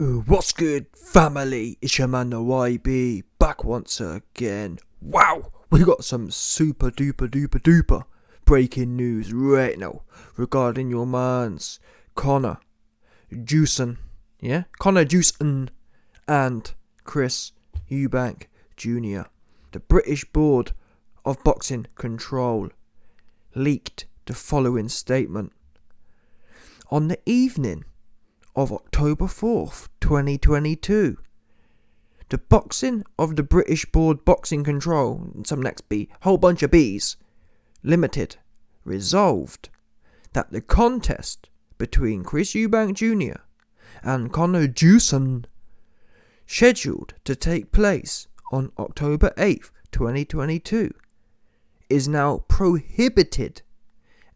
What's good, family? It's your man, the YB, back once again. Wow, we got some super duper breaking news right now regarding your mans Conor Juicen and Chris EUBANK Jr. The British Board of Boxing Control leaked the following statement. On the evening of October 4th, 2022, the boxing of the British Board Boxing Control, some next B, whole bunch of B's, Limited, resolved that the contest between Chris EUBANK Jr. and Conor Juicen, scheduled to take place on October 8th, 2022, is now prohibited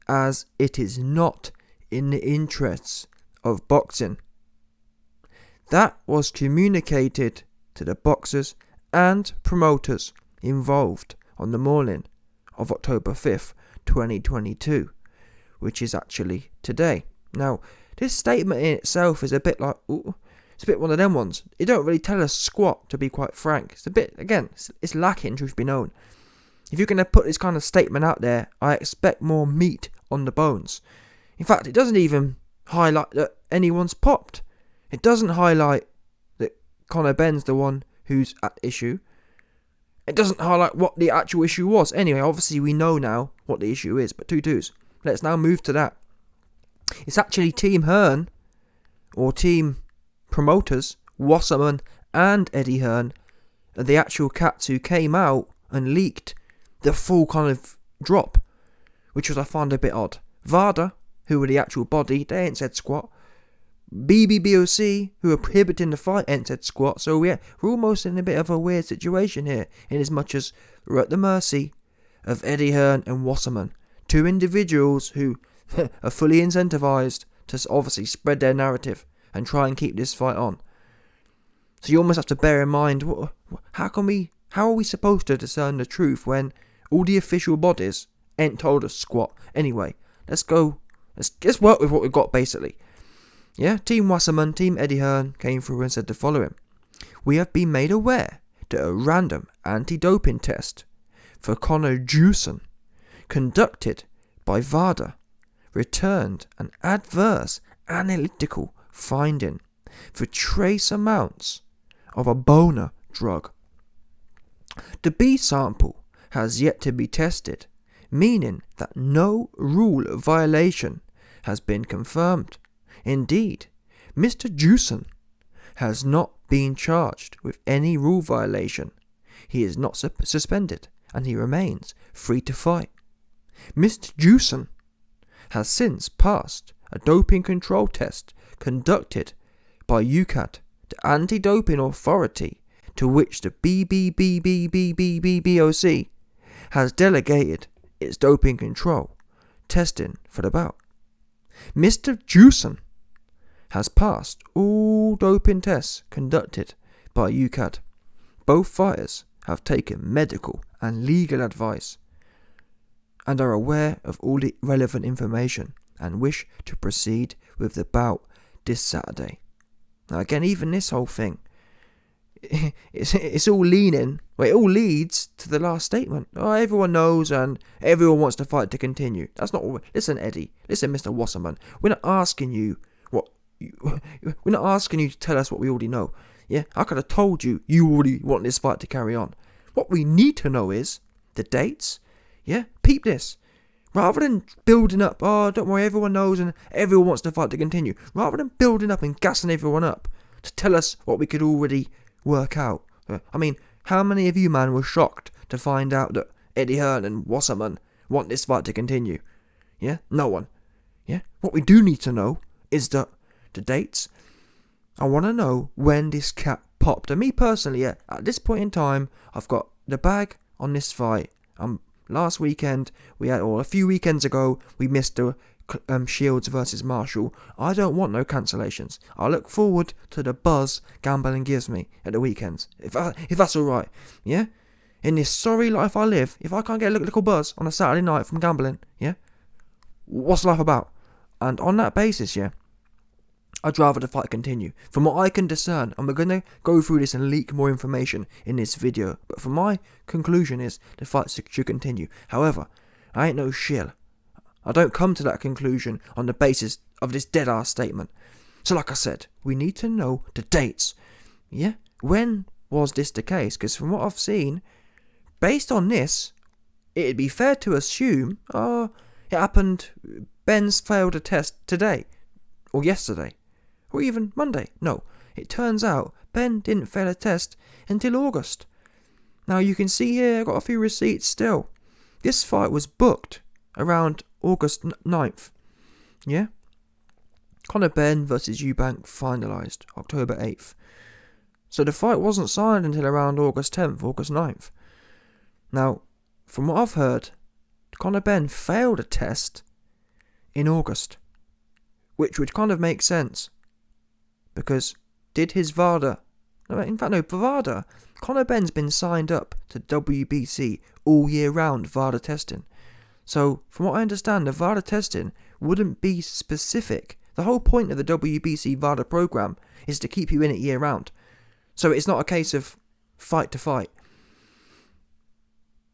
as it is not in the interests of boxing. That was communicated to the boxers and promoters involved on the morning of October 5th, 2022, which is actually today. Now, this statement in itself is a bit like, it's a bit one of them ones. It don't really tell us squat, to be quite frank. It's a bit, again, it's lacking, truth be known. If you're going to put this kind of statement out there, I expect more meat on the bones. In fact, it doesn't even highlight that anyone's popped. It doesn't highlight that CONOR Benn's the one who's at issue. It doesn't highlight what the actual issue was. Anyway, obviously we know now what the issue is, but 2-2s. Let's now move to that. It's actually Team Hearn, or team promoters, Wasserman and Eddie Hearn, are the actual cats who came out and leaked the full kind of drop, which was, I found, a bit odd. VADA, who were the actual body, they ain't said squat. BBBOC, who are prohibiting the fight, ain't said squat. So we're almost in a bit of a weird situation here, in as much as we're at the mercy of Eddie Hearn and Wasserman, two individuals who are fully incentivized to obviously spread their narrative and try and keep this fight on. So you almost have to bear in mind, how are we supposed to discern the truth when all the official bodies ain't told us squat? Anyway, let's work with what we've got, basically. Yeah, Team Wasserman, Team Eddie Hearn came through and said the following. We have been made aware that a random anti-doping test for Conor Juicen, conducted by VADA, returned an adverse analytical finding for trace amounts of a boner drug. The B sample has yet to be tested, meaning that no rule violation has been confirmed. Indeed, Mr. Juicen has not been charged with any rule violation. He is not suspended, and he remains free to fight. Mr. Juicen has since passed a doping control test conducted by EUBANK, the anti-doping authority to which the BBBOC has delegated its doping control testing for the bout. Mr. Juicen has passed all doping tests conducted by EUBANK. Both fighters have taken medical and legal advice and are aware of all the relevant information and wish to proceed with the bout this Saturday. Now again, even this whole thing, it's all leaning, well, it all leads to the last statement. Oh, everyone knows and everyone wants the fight to continue. That's not all. Listen, Eddie. Listen, Mr. Wasserman. We're not asking you to tell us what we already know. Yeah, I could have told you already want this fight to carry on. What we need to know is the dates. Yeah, peep this. Rather than building up, oh, don't worry, everyone knows and everyone wants the fight to continue. Rather than building up and gassing everyone up to tell us what we could already work out. I mean, how many of you, man, were shocked to find out that Eddie Hearn and Wasserman want this fight to continue? Yeah, no one. Yeah, what we do need to know is the dates. I want to know when this cap popped. And me personally, yeah, at this point in time, I've got the bag on this fight. Last weekend, a few weekends ago, we missed the Shields versus Marshall. I don't want no cancellations. I look forward to the buzz gambling gives me at the weekends, if that's alright. Yeah? In this sorry life I live, if I can't get a little buzz on a Saturday night from gambling, yeah? What's life about? And on that basis, yeah, I'd rather the fight continue. From what I can discern, and we're going to go through this and leak more information in this video, but from my conclusion is the fight should continue. However, I ain't no shill. I don't come to that conclusion on the basis of this dead-ass statement. So like I said, we need to know the dates. Yeah? When was this the case? Because from what I've seen, based on this, it'd be fair to assume, it happened, Ben's failed a test today, or yesterday, or even Monday. No, it turns out Ben didn't fail a test until August. Now you can see here, I've got a few receipts still. This fight was booked around August 9th. Yeah? CONOR BENN versus EUBANK finalised October 8th. So the fight wasn't signed until around August 10th, August 9th. Now, from what I've heard, CONOR BENN failed a test in August, which would kind of make sense. Because did his VADA, VADA, CONOR BENN's been signed up to WBC all year round VADA testing. So, from what I understand, the VADA testing wouldn't be specific. The whole point of the WBC VADA program is to keep you in it year round. So it's not a case of fight to fight.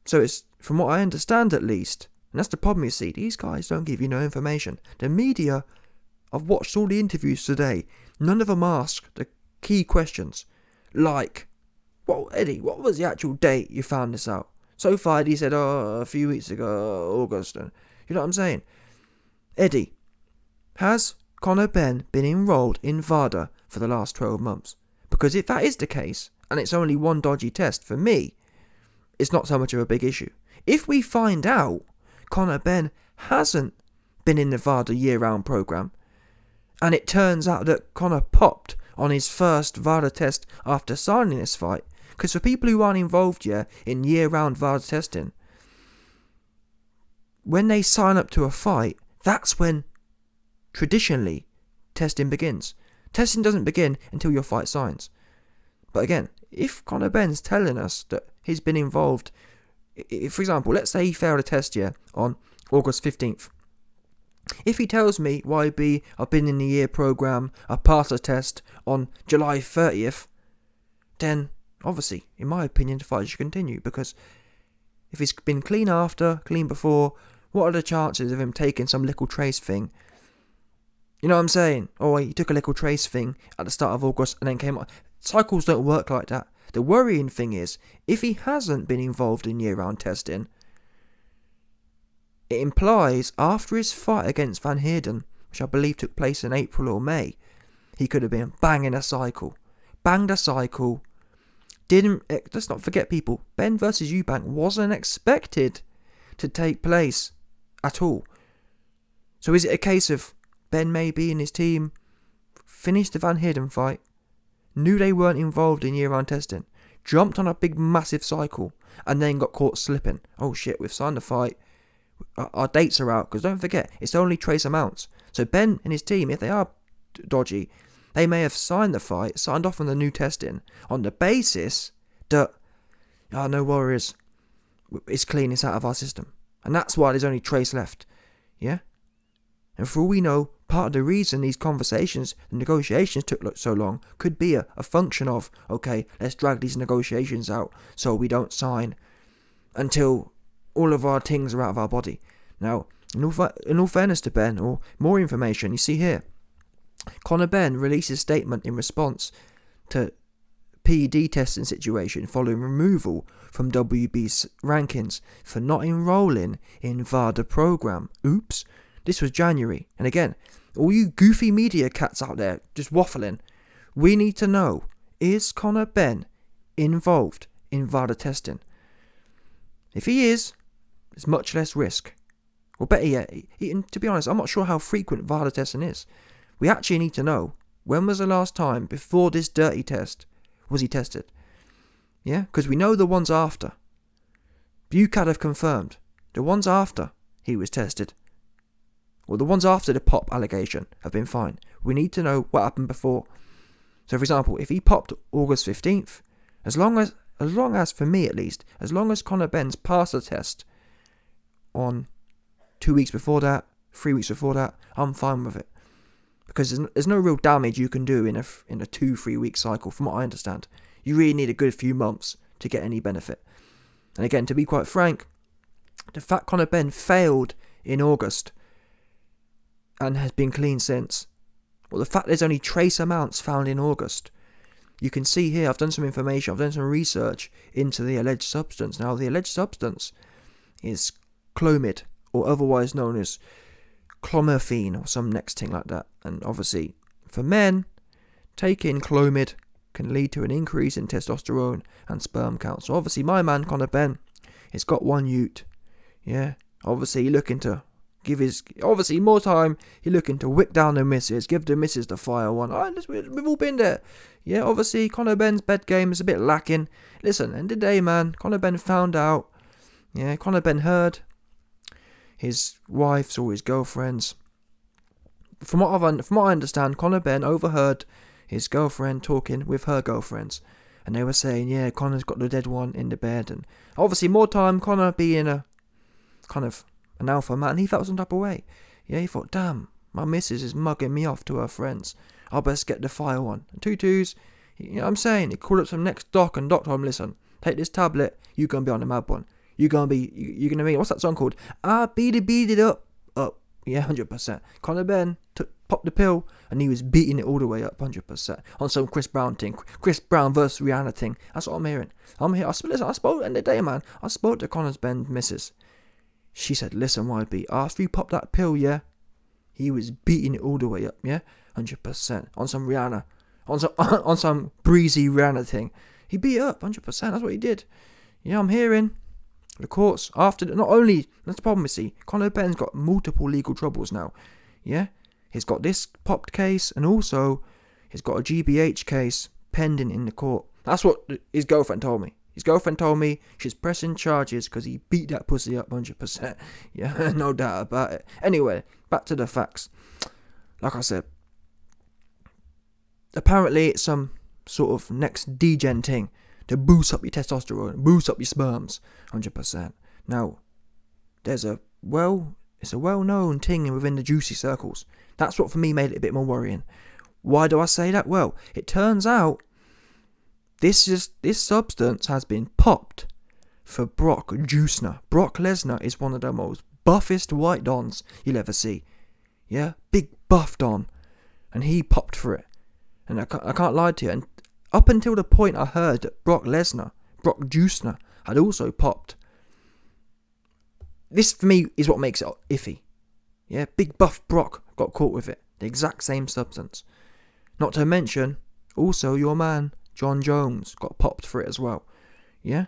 So it's, from what I understand at least, and that's the problem you see, these guys don't give you no information. The media, I've watched all the interviews today, none of them ask the key questions. Like, well, Eddie, what was the actual date you found this out? So far, he said, a few weeks ago, August. You know what I'm saying? Eddie, has CONOR BENN been enrolled in VADA for the last 12 months? Because if that is the case, and it's only one dodgy test, for me, it's not so much of a big issue. If we find out CONOR BENN hasn't been in the VADA year-round program, and it turns out that Conor popped on his first VADA test after signing this fight, because for people who aren't involved yet in year-round VADA testing, when they sign up to a fight, that's when traditionally testing begins. Testing doesn't begin until your fight signs. But again, if CONOR BENN's telling us that he's been involved, if, for example, let's say he failed a test on August 15th. If he tells me, YB, I've been in the year program, I passed a test on July 30th, then obviously, in my opinion, the fight should continue, because if he's been clean after, clean before, what are the chances of him taking some little trace thing? You know what I'm saying? Or he took a little trace thing at the start of August and then came up. Cycles don't work like that. The worrying thing is, if he hasn't been involved in year-round testing, it implies after his fight against Van Heerden, which I believe took place in April or May, he could have been banging a cycle. Banged a cycle. Let's not forget, people, Ben versus EUBANK wasn't expected to take place at all. So is it a case of Ben maybe and his team finished the Van Heerden fight, knew they weren't involved in year-round testing, jumped on a big massive cycle, and then got caught slipping? Oh shit, we've signed the fight, our dates are out, because don't forget, it's only trace amounts. So Ben and his team, if they are dodgy, they may have signed the fight, signed off on the new testing, on the basis that, no worries, it's clean, it's out of our system. And that's why there's only trace left. Yeah? And for all we know, part of the reason these conversations and negotiations took so long could be a function of, okay, let's drag these negotiations out so we don't sign until all of our things are out of our body. Now, in all fairness to Ben, or more information, you see here, CONOR BENN released a statement in response to P.E.D testing situation following removal from WB's rankings for not enrolling in VADA program. Oops. This was January. And again, all you goofy media cats out there just waffling, we need to know, is CONOR BENN involved in VADA testing? If he is, there's much less risk. Or better yet, to be honest, I'm not sure how frequent VADA testing is. We actually need to know, when was the last time before this dirty test was he tested? Yeah, because we know the ones after. UCAD have confirmed the ones after he was tested, or the ones after the pop allegation, have been fine. We need to know what happened before. So, for example, if he popped August 15th, as long as, for me at least, as long as CONOR BENN's passed the test on 2 weeks before that, 3 weeks before that, I'm fine with it. because there's no real damage you can do in a 2-3 week cycle, from what I understand. You really need a good few months to get any benefit. And again, to be quite frank, the fact Conor Benn failed in August and has been clean since, well, the fact there's only trace amounts found in August, you can see here, I've done some information, I've done some research into the alleged substance. Now, the alleged substance is Clomid, or otherwise known as clomiphene, or some next thing like that. And obviously, for men, taking Clomid can lead to an increase in testosterone and sperm count. So obviously, my man Conor Benn, he's got one ute. Yeah, obviously, he's looking to give his, obviously, more time, he's looking to wick down the missus, give the missus the fire one. We've all been there. Yeah, obviously, Conor Benn's bed game is a bit lacking. Listen, end of the day, man, Conor Benn found out. Yeah, Conor Benn heard his wife's or his girlfriend's. From what I understand, Conor Benn overheard his girlfriend talking with her girlfriends, and they were saying, yeah, Conor's got the dead one in the bed. And obviously, more time, Conor being a kind of an alpha man, he felt some type of way. Yeah, he thought, damn, my missus is mugging me off to her friends. I'll best get the fire one. And 2-2s, you know what I'm saying? He called up some next doc, and doc told him, listen, take this tablet, you're going to be on the mad one. You're going to be, what's that song called? Beat it up. Yeah, 100%. Conor Benn popped the pill, and he was beating it all the way up, 100%. On some Chris Brown thing. Chris Brown versus Rihanna thing. That's what I'm hearing. Listen, I spoke, end of the day, man. I spoke to Conor Benn's missus. She said, listen, YB, after he popped that pill, yeah, he was beating it all the way up, yeah? 100%. On some Rihanna. On some breezy Rihanna thing. He beat it up, 100%. That's what he did. Yeah, I'm hearing the courts, after, not only, that's the problem, you see, Conor Benn's got multiple legal troubles now. Yeah? He's got this popped case, and also he's got a GBH case pending in the court. That's what his girlfriend told me. His girlfriend told me she's pressing charges because he beat that pussy up 100%. Yeah, no doubt about it. Anyway, back to the facts. Like I said, apparently it's some sort of next degen thing to boost up your testosterone, boost up your sperms, 100%. Now, it's a well-known thing within the juicy circles. That's what for me made it a bit more worrying. Why do I say that? Well, it turns out this substance has been popped for Brock Lesnar. Brock Lesnar is one of the most buffest white dons you'll ever see. Yeah, big buff don, and he popped for it. And I can't lie to you. And up until the point I heard that Brock Lesnar had also popped. This for me is what makes it iffy. Yeah, big buff Brock got caught with it. The exact same substance. Not to mention, also your man, John Jones, got popped for it as well. Yeah?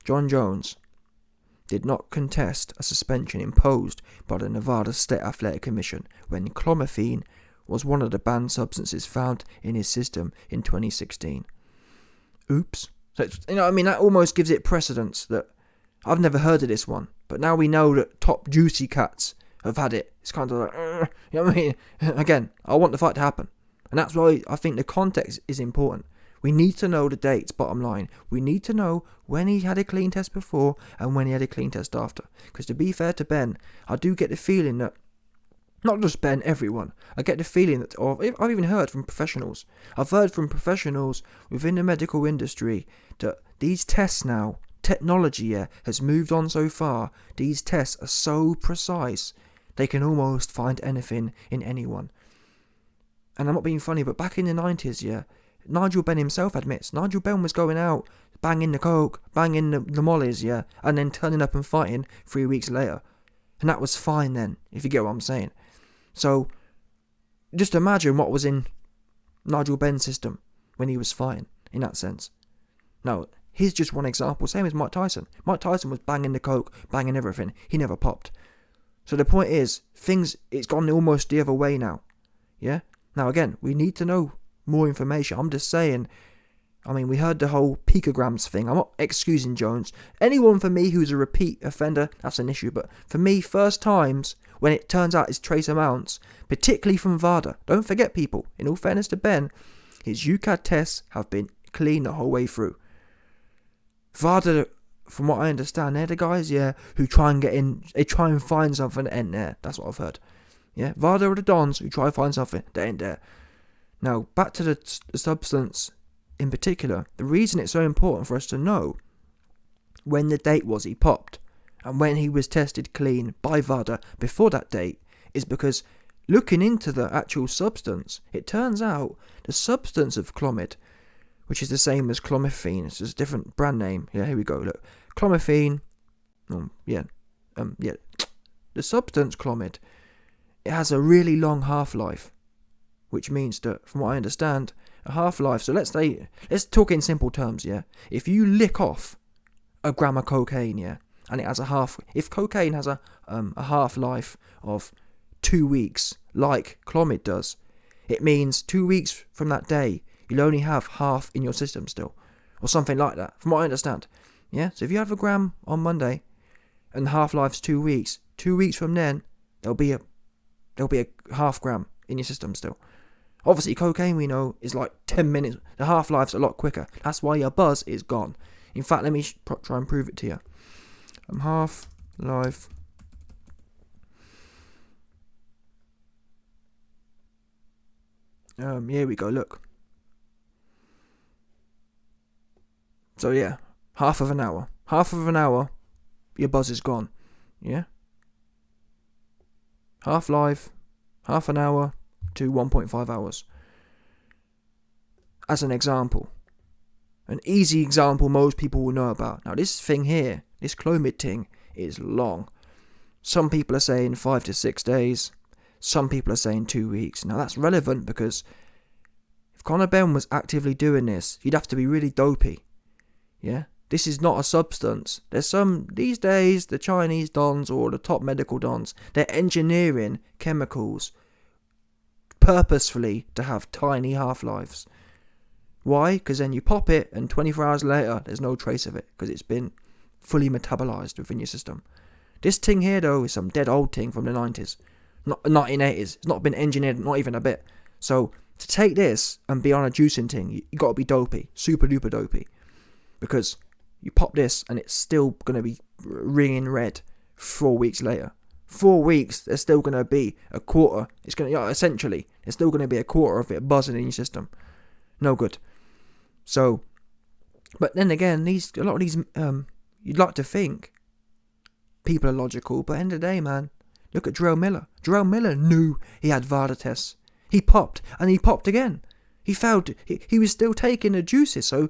John Jones did not contest a suspension imposed by the Nevada State Athletic Commission when clomiphene was one of the banned substances found in his system in 2016. Oops. So it's, you know what I mean? That almost gives it precedence that I've never heard of this one, but now we know that top juicy cats have had it. It's kind of like, you know what I mean? Again, I want the fight to happen. And that's why I think the context is important. We need to know the dates, bottom line. We need to know when he had a clean test before and when he had a clean test after. Because to be fair to Ben, I do get the feeling that, not just Ben, everyone, I get the feeling that, or I've even heard from professionals. I've heard from professionals within the medical industry that these tests now, technology has moved on so far, these tests are so precise, they can almost find anything in anyone. And I'm not being funny, but back in the 90s, Nigel Benn himself admits, Nigel Benn was going out, banging the coke, banging the mollies, and then turning up and fighting 3 weeks later. And that was fine then, if you get what I'm saying. So, just imagine what was in Nigel Benn's system when he was fighting, in that sense. Now, here's just one example, same as Mike Tyson. Mike Tyson was banging the coke, banging everything, he never popped. So the point is, it's gone almost the other way now. Yeah? Now again, we need to know more information. I'm just saying, I mean, we heard the whole picograms thing. I'm not excusing Jones. Anyone for me who's a repeat offender, that's an issue. But for me, first times, when it turns out it's trace amounts, particularly from VADA. Don't forget, people, in all fairness to Ben, his UCAD tests have been clean the whole way through. VADA, from what I understand, they're the guys, who try and get in, they try and find something in there. That's what I've heard. Yeah, VADA are the dons who try to find something that ain't there. Now, back to the substance in particular. The reason it's so important for us to know when the date was he popped and when he was tested clean by VADA before that date is because looking into the actual substance, it turns out the substance of Clomid, which is the same as clomiphene, it's just a different brand name. Yeah, here we go. Look, clomiphene. The substance Clomid, it has a really long half-life, which means that, from what I understand, a half-life. So let's talk in simple terms. Yeah, if you lick off a gram of cocaine, yeah, and it has if cocaine has a half-life of 2 weeks, like Clomid does, it means 2 weeks from that day, you'll only have half in your system still, or something like that, from what I understand. Yeah, so if you have a gram on Monday, and the half-life's 2 weeks, 2 weeks from then, there'll be a half gram in your system still. Obviously, cocaine, we know, is like 10 minutes. The half-life's a lot quicker. That's why your buzz is gone. In fact, let me try and prove it to you. Half-life. Here we go, look. So yeah, half of an hour. Half of an hour, your buzz is gone. Yeah? Half-life, half an hour to 1.5 hours. As an example. An easy example most people will know about. Now this thing here, this Clomid thing, is long. Some people are saying 5 to 6 days. Some people are saying 2 weeks. Now that's relevant because if CONOR BENN was actively doing this, he'd have to be really dopey. Yeah? This is not a substance. These days, the Chinese dons or the top medical dons, they're engineering chemicals purposefully to have tiny half-lives. Why? Because then you pop it and 24 hours later, there's no trace of it because it's been fully metabolized within your system. This thing here, though, is some dead old thing from the 90s, not 1980s. It's not been engineered, not even a bit. So to take this and be on a juicing thing, you got to be dopey, super duper dopey, because you pop this and it's still going to be ringing red 4 weeks later. 4 weeks, there's still going to be a quarter. Essentially, there's still going to be a quarter of it buzzing in your system. No good. So, but then again, a lot of these, you'd like to think people are logical, but at the end of the day, man, look at Jerome Miller. Jerome Miller knew he had VADA tests. He popped, and he popped again. He failed. He was still taking the juices, so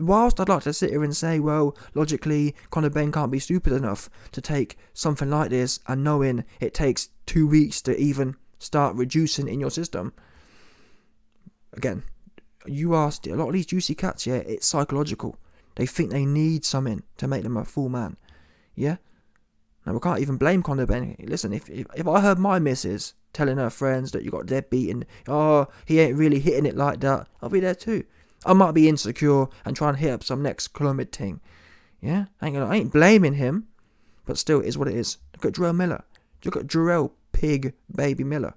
whilst I'd like to sit here and say, well, logically, CONOR BENN can't be stupid enough to take something like this and knowing it takes 2 weeks to even start reducing in your system. Again, you asked it. A lot of these juicy cats, yeah, it's psychological. They think they need something to make them a full man. Yeah? Now, we can't even blame CONOR BENN. Listen, if I heard my missus telling her friends that you got dead beaten, oh, he ain't really hitting it like that, I'll be there too. I might be insecure and try and hit up some next Clomid thing. Yeah? I ain't blaming him. But still, it is what it is. Look at Jerome Miller. Look at Jarrell Pig Baby Miller.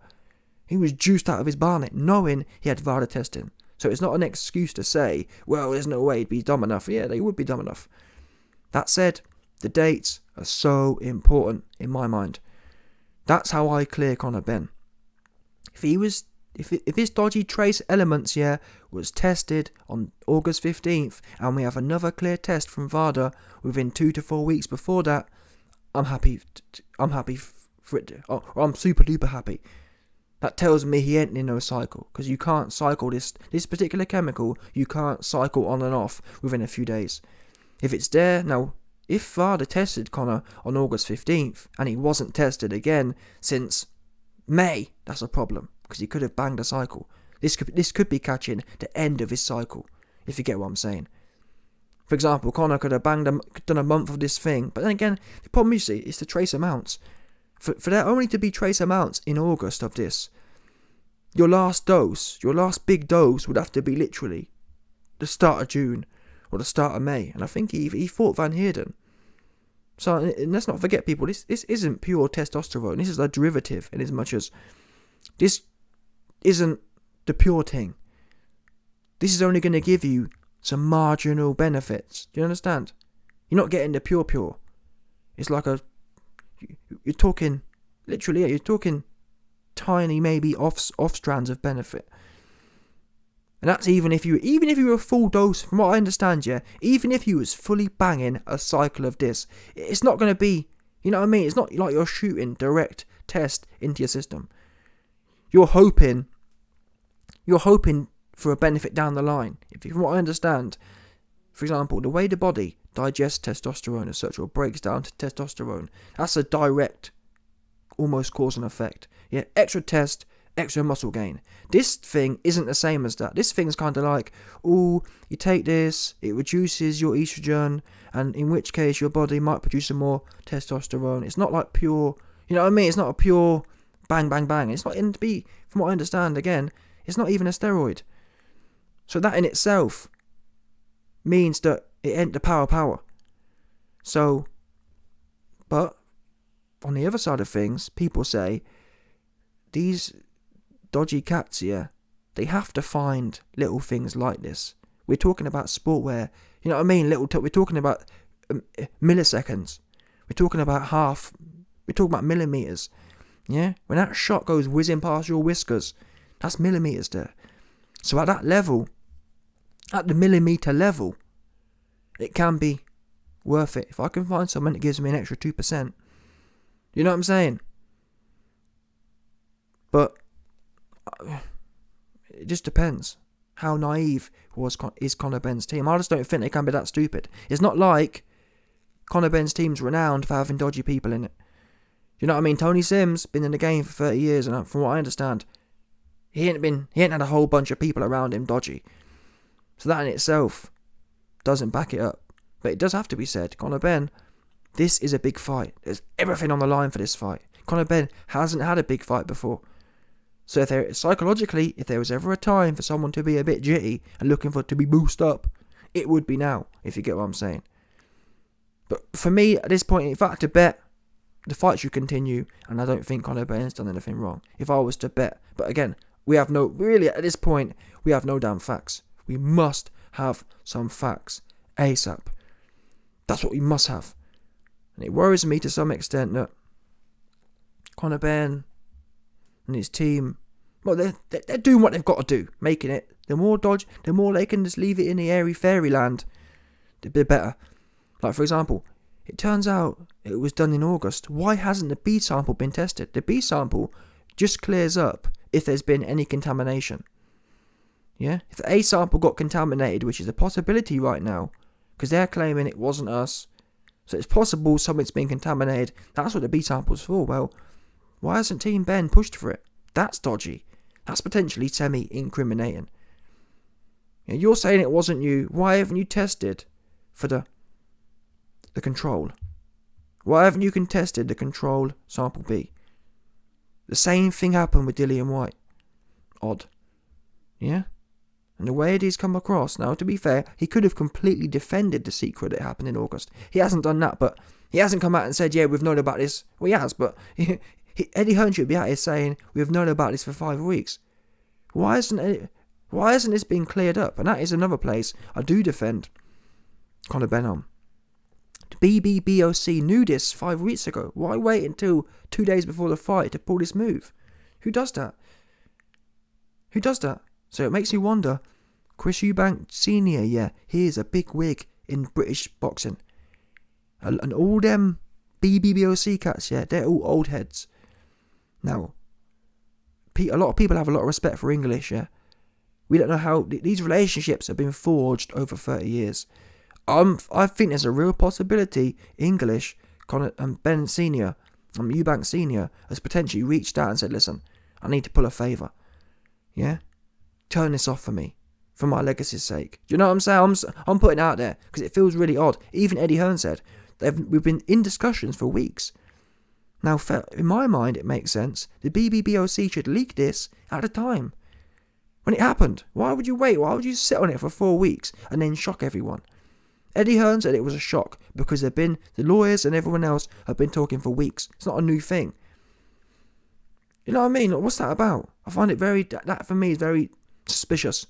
He was juiced out of his barnet, knowing he had VADA testing. So it's not an excuse to say, well, there's no way he'd be dumb enough. Yeah, they would be dumb enough. That said, the dates are so important in my mind. That's how I clear CONOR BENN. If his dodgy trace elements here was tested on August 15th and we have another clear test from VADA within 2 to 4 weeks before that, I'm happy for it. I'm super duper happy. That tells me he ain't in no cycle, because you can't cycle this particular chemical. You can't cycle on and off within a few days. If it's there now, if VADA tested CONOR on August 15th and he wasn't tested again since May, that's a problem. Because he could have banged a cycle. This could be catching the end of his cycle, if you get what I'm saying. For example, CONOR could have done a month of this thing, but then again, the problem you see is the trace amounts. For there only to be trace amounts in August of this, your last big dose would have to be literally the start of June or the start of May, and I think he fought Van Heerden. So and let's not forget, people, this isn't pure testosterone. This is a derivative, in as much as this isn't the pure thing. This is only going to give you some marginal benefits. Do you understand? You're not getting the pure. It's like you're talking Literally, yeah, you're talking tiny, maybe off strands of benefit. And that's even if you were a full dose, from what I understand, yeah, even if you was fully banging a cycle of this, it's not going to be, you know what I mean? It's not like you're shooting direct test into your system. You're hoping for a benefit down the line. From what I understand, for example, the way the body digests testosterone as such, or breaks down to testosterone, that's a direct, almost cause and effect. Yeah, extra test, extra muscle gain. This thing isn't the same as that. This thing's kind of like, you take this, it reduces your estrogen, and in which case your body might produce some more testosterone. It's not like pure, you know what I mean? It's not a pure bang, bang, bang. It's not in to be, from what I understand, again, it's not even a steroid. So that in itself means that it ain't the power. So, but on the other side of things, people say these dodgy cats here, they have to find little things like this. We're talking about sportwear, you know what I mean? We're talking about milliseconds. We're talking about millimeters. Yeah? When that shot goes whizzing past your whiskers, that's millimeters there. So at that level, at the millimeter level, it can be worth it. If I can find someone that gives me an extra 2%, you know what I'm saying? But it just depends how naive is Conor Benn's team. I just don't think they can be that stupid. It's not like Conor Benn's team's renowned for having dodgy people in it. You know what I mean? Tony Sims been in the game for 30 years, and from what I understand, he ain't had a whole bunch of people around him dodgy. So that in itself doesn't back it up. But it does have to be said, Conor Benn, this is a big fight. There's everything on the line for this fight. Conor Benn hasn't had a big fight before. So if there was ever a time for someone to be a bit jitty and looking to be boosted up, it would be now, if you get what I'm saying. But for me, at this point, if I had to bet, the fight should continue, and I don't think Conor Benn's done anything wrong. If I was to bet, but again, at this point, we have no damn facts. We must have some facts ASAP. That's what we must have. And it worries me to some extent that Conor Benn and his team, well, they're doing what they've got to do, making it. The more they can just leave it in the airy fairyland, the bit better. Like, for example, it turns out it was done in August. Why hasn't the B sample been tested? The B sample just clears up if there's been any contamination. Yeah? If the A sample got contaminated, which is a possibility right now, because they're claiming it wasn't us, so it's possible something's been contaminated. That's what the B sample's for. Well, why hasn't Team Ben pushed for it? That's dodgy. That's potentially semi-incriminating. Yeah, you're saying it wasn't you. Why haven't you tested for the control? Why haven't you contested the control sample B? The same thing happened with Dillian White. Odd. Yeah? And the way it has come across, now to be fair, he could have completely defended the secret that happened in August. He hasn't done that, but he hasn't come out and said, yeah, we've known about this. Well, he has, but Eddie Hearn should be out here saying, we've known about this for 5 weeks. Why hasn't this been cleared up? And that is another place I do defend Conor Benn on. The BBBOC knew this 5 weeks ago. Why wait until 2 days before the fight to pull this move? Who does that? So it makes me wonder, Chris Eubank Sr., yeah, he is a big wig in British boxing. And all them BBBOC cats, yeah, they're all old heads. Now, a lot of people have a lot of respect for English, yeah. We don't know how these relationships have been forged over 30 years. I think there's a real possibility English, Ben Sr., Eubank Sr. has potentially reached out and said, listen, I need to pull a favour. Yeah? Turn this off for me, for my legacy's sake. Do you know what I'm saying? I'm putting it out there because it feels really odd. Even Eddie Hearn said, we've been in discussions for weeks. Now, in my mind, it makes sense. The BBBOC should leak this at a time. When it happened, why would you wait? Why would you sit on it for 4 weeks and then shock everyone? Eddie Hearn said it was a shock because the lawyers and everyone else have been talking for weeks. It's not a new thing. You know what I mean? What's that about? I find it that for me is very suspicious.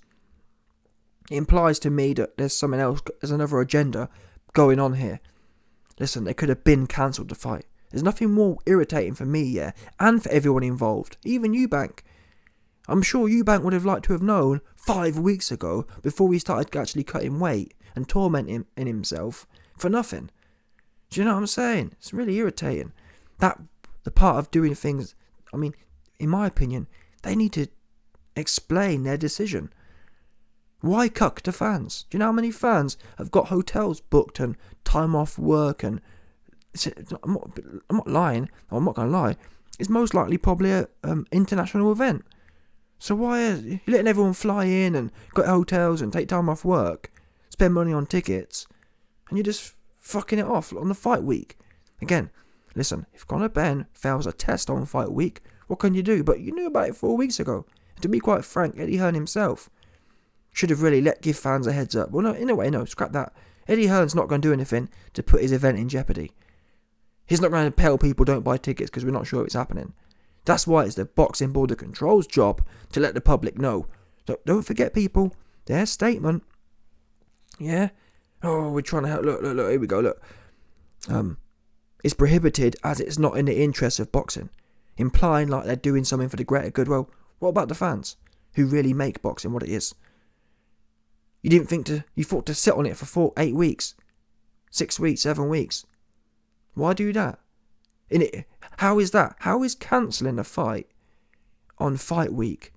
It implies to me that there's something else, there's another agenda going on here. Listen, they could have been cancelled the fight. There's nothing more irritating for me, yeah, and for everyone involved, even EUBANK. I'm sure EUBANK would have liked to have known 5 weeks ago before he started actually cutting weight and tormenting himself for nothing. Do you know what I'm saying? It's really irritating. That the part of doing things, I mean, in my opinion, they need to explain their decision. Why cuck to fans? Do you know how many fans have got hotels booked and time off work? And I'm not lying. I'm not going to lie. It's most likely probably an international event. So why are you letting everyone fly in and got hotels and take time off work, spend money on tickets, and you're just fucking it off on the fight week? Again, listen, if CONOR BENN fails a test on fight week, what can you do? But you knew about it 4 weeks ago. To be quite frank, Eddie Hearn himself should have really give fans a heads up. Well, no, in a way, no, scrap that. Eddie Hearn's not going to do anything to put his event in jeopardy. He's not going to tell people don't buy tickets because we're not sure it's happening. That's why it's the Boxing Board of Control's job to let the public know. So don't forget, people, their statement. Yeah? Oh, we're trying to help. Look, here we go, look. It's prohibited as it's not in the interest of boxing. Implying like they're doing something for the greater good. Well, what about the fans who really make boxing what it is? You thought to sit on it for 8 weeks, 6 weeks, 7 weeks. Why do that? How is that? How is cancelling a fight on fight week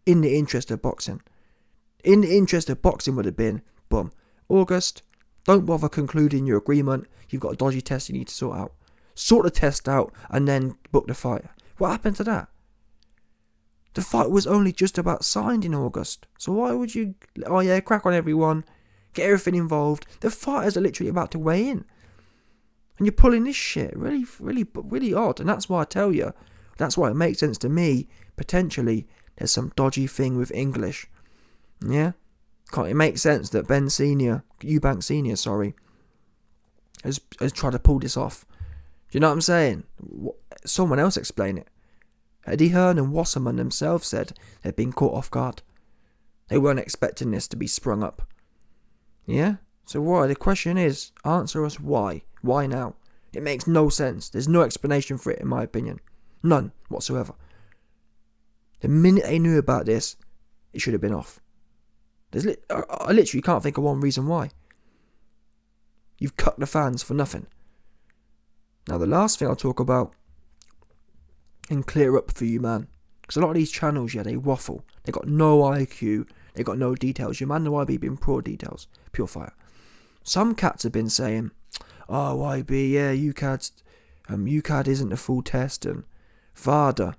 in the interest of boxing? In the interest of boxing would have been, boom, August, don't bother concluding your agreement. You've got a dodgy test you need to sort out. Sort the test out and then book the fight. What happened to that? The fight was only just about signed in August. So why would you, crack on everyone, get everything involved. The fighters are literally about to weigh in. And you're pulling this shit. Really, really, really odd. And that's why I tell you, that's why it makes sense to me, potentially, there's some dodgy thing with English. Yeah? It makes sense that EUBANK Senior, has tried to pull this off. Do you know what I'm saying? Someone else explain it. Eddie Hearn and Wasserman themselves said they'd been caught off guard. They weren't expecting this to be sprung up. Yeah? So why? The question is, answer us why. Why now? It makes no sense. There's no explanation for it, in my opinion. None whatsoever. The minute they knew about this, it should have been off. I literally can't think of one reason why. You've cut the fans for nothing. Now, the last thing I'll talk about and clear up for you, man. Because a lot of these channels, they waffle. They got no IQ. They got no details. Your man, the YB, been pure details. Pure fire. Some cats have been saying, oh, YB, UCAD isn't the full test, and VADA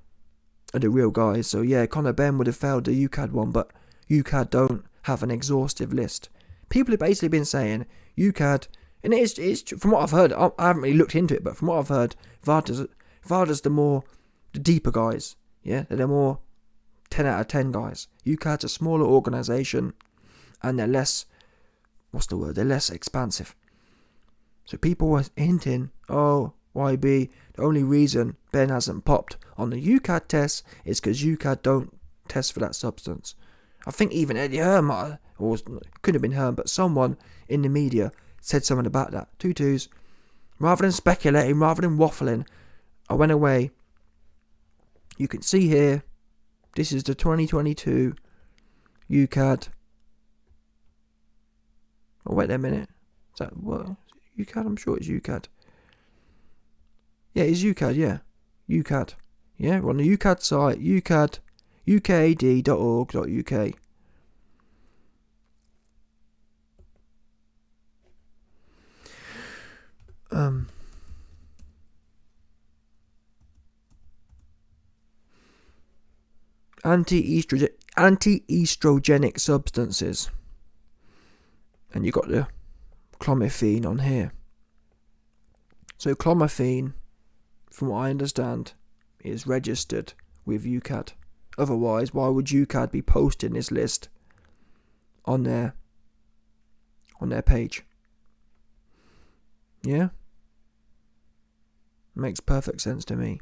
are the real guys. So, CONOR BENN would have failed the UCAD one, but UCAD don't have an exhaustive list. People have basically been saying UCAD, and it's from what I've heard, I haven't really looked into it, but from what I've heard, VADA's the deeper guys. Yeah, they're the more 10 out of 10 guys. UCAD's a smaller organisation, and they're less, they're less expansive. So people were hinting, oh, YB, the only reason Ben hasn't popped on the UCAD test is because UCAD don't test for that substance. I think even Eddie Hearn couldn't have been Hearn, but someone in the media said something about that. Tutus. Rather than speculating, rather than waffling, I went away. You can see here, this is the 2022 UCAD. Oh, wait a minute. Is that what? UCAD? I'm sure it's UCAD. Yeah, it's UCAD, yeah. UCAD. Yeah, we're on the UCAD site, UCAD, ukad.org.uk. Anti-estrogenic substances. And you got the clomiphene on here. So clomiphene, from what I understand, is registered with UCAD. Otherwise, why would UCAD be posting this list on their page? Yeah? Makes perfect sense to me.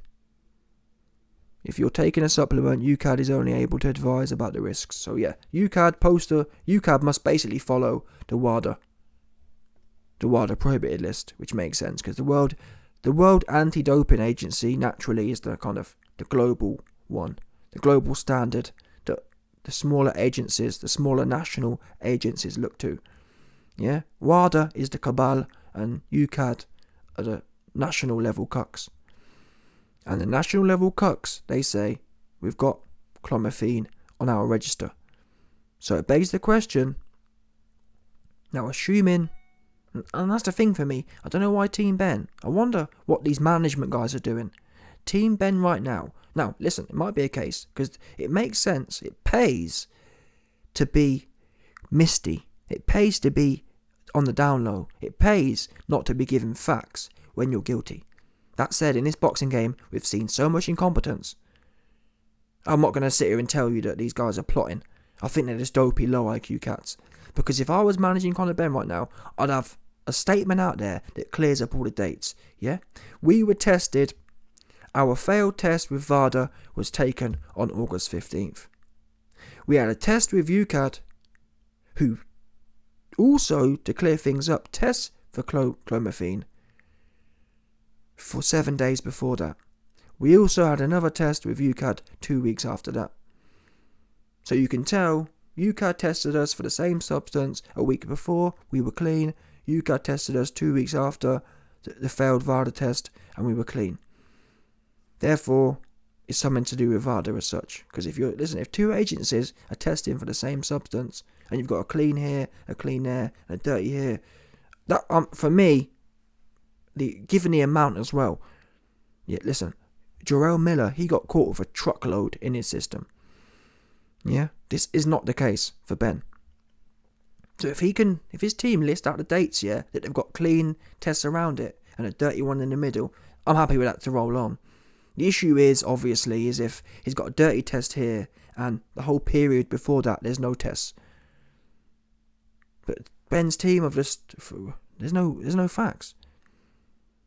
If you're taking a supplement, UCAD is only able to advise about the risks. So yeah, UCAD must basically follow the WADA prohibited list, which makes sense because the World The World Anti-Doping Agency naturally is the kind of the global one, the global standard that the smaller agencies, the smaller national agencies look to. Yeah, WADA is the cabal, and UKAD are the national level cucks. And the national level cucks, they say, we've got clomiphene on our register. So it begs the question, now assuming, and that's the thing for me, I don't know why Team Ben, I wonder what these management guys are doing. Team Ben right now, listen, it might be a case, because it makes sense, it pays to be misty, it pays to be on the down low, it pays not to be given facts when you're guilty. That said, in this boxing game, we've seen so much incompetence. I'm not going to sit here and tell you that these guys are plotting. I think they're just dopey, low IQ cats. Because if I was managing Conor Benn right now, I'd have a statement out there that clears up all the dates. Yeah? We were tested. Our failed test with VADA was taken on August 15th. We had a test with UKAD, who also, to clear things up, tests for clomiphene for 7 days before that. We also had another test with UKAD 2 weeks after that. So you can tell, UKAD tested us for the same substance a week before, we were clean. UKAD tested us 2 weeks after the failed VADA test, and we were clean. Therefore, it's something to do with VADA as such. Because if two agencies are testing for the same substance, and you've got a clean here, a clean there, and a dirty here, that for me, given the amount as well. Yeah, listen, Jarrell Miller, he got caught with a truckload in his system. Yeah, this is not the case for Ben. So if his team list out the dates, yeah, that they've got clean tests around it and a dirty one in the middle, I'm happy with that to roll on. The issue is, obviously, is if he's got a dirty test here and the whole period before that, there's no tests. But Ben's team have just, there's no facts.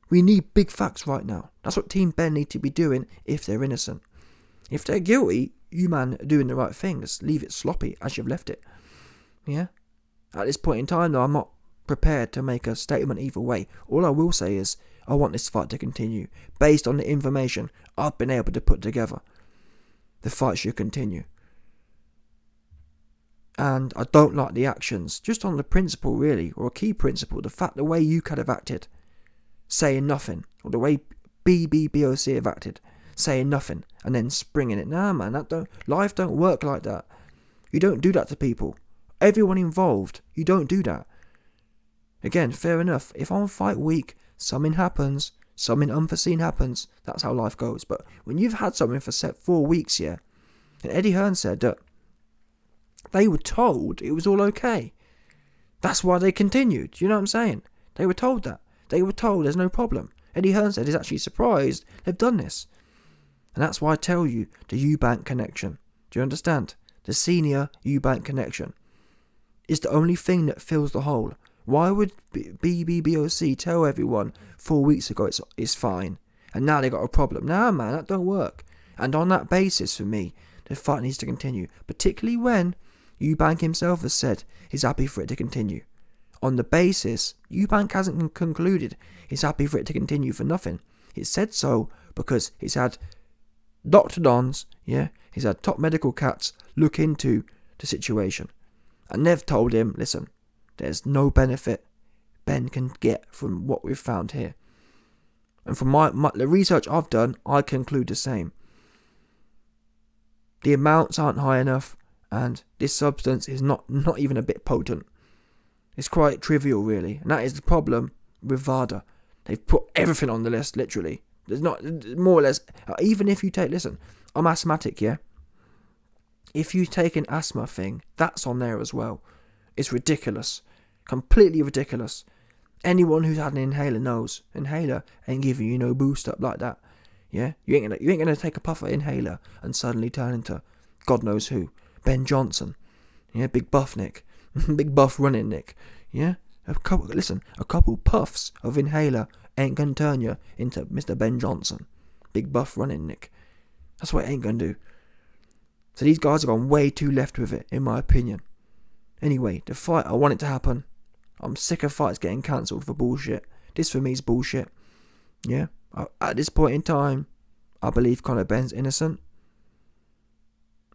We need big facts right now. That's what Team Ben need to be doing if they're innocent. If they're guilty, you man are doing the right thing. Just leave it sloppy as you've left it. Yeah? At this point in time, though, I'm not prepared to make a statement either way. All I will say is, I want this fight to continue. Based on the information I've been able to put together, the fight should continue. And I don't like the actions, just on the principle really, or a key principle, the way you could have acted, saying nothing, or the way BBBOC have acted, saying nothing, and then springing it. Nah, man, life don't work like that. You don't do that to people. Everyone involved, you don't do that. Again, fair enough, if on fight week, something happens, something unforeseen happens, that's how life goes. But when you've had something for 4 weeks, yeah, and Eddie Hearn said that they were told it was all okay. That's why they continued. Do you know what I'm saying? They were told that. They were told there's no problem. Eddie Hearn said he's actually surprised they've done this. And that's why I tell you the EUBANK connection. Do you understand? The senior EUBANK connection is the only thing that fills the hole. Why would BBBOC tell everyone 4 weeks ago it's fine, and now they got a problem? Nah, man, that don't work. And on that basis, for me, the fight needs to continue, particularly when EUBANK himself has said he's happy for it to continue. On the basis, EUBANK hasn't concluded he's happy for it to continue for nothing. He said so because he's had Dr. Dons, yeah, he's had top medical cats look into the situation. And they've told him, listen, there's no benefit Ben can get from what we've found here. And from the research I've done, I conclude the same. The amounts aren't high enough, and this substance is not even a bit potent. It's quite trivial, really. And that is the problem with VADA. They've put everything on the list, literally. There's not, more or less, even if you take, listen, I'm asthmatic, yeah? If you take an asthma thing, that's on there as well. It's ridiculous. Completely ridiculous. Anyone who's had an inhaler knows. Inhaler ain't giving you no boost up like that. Yeah? You ain't gonna take a puff of inhaler and suddenly turn into God knows who. Ben Johnson. Yeah, big buff Nick. Big buff running Nick. Yeah? A couple puffs of inhaler ain't gonna turn you into Mr. Ben Johnson. Big buff running Nick. That's what it ain't gonna do. So these guys have gone way too left with it, in my opinion. Anyway, the fight, I want it to happen. I'm sick of fights getting cancelled for bullshit. This for me is bullshit. Yeah, at this point in time, I believe Conor Benn's innocent.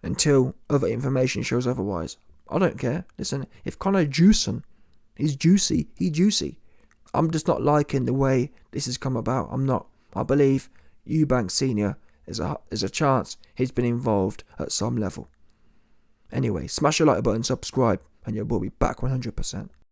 Until other information shows otherwise. I don't care. Listen, if Conor juicing, he's juicy. He juicy. I'm just not liking the way this has come about. I'm not. I believe EUBANK Senior is a chance he's been involved at some level. Anyway, smash the like button, subscribe, and we'll be back 100%.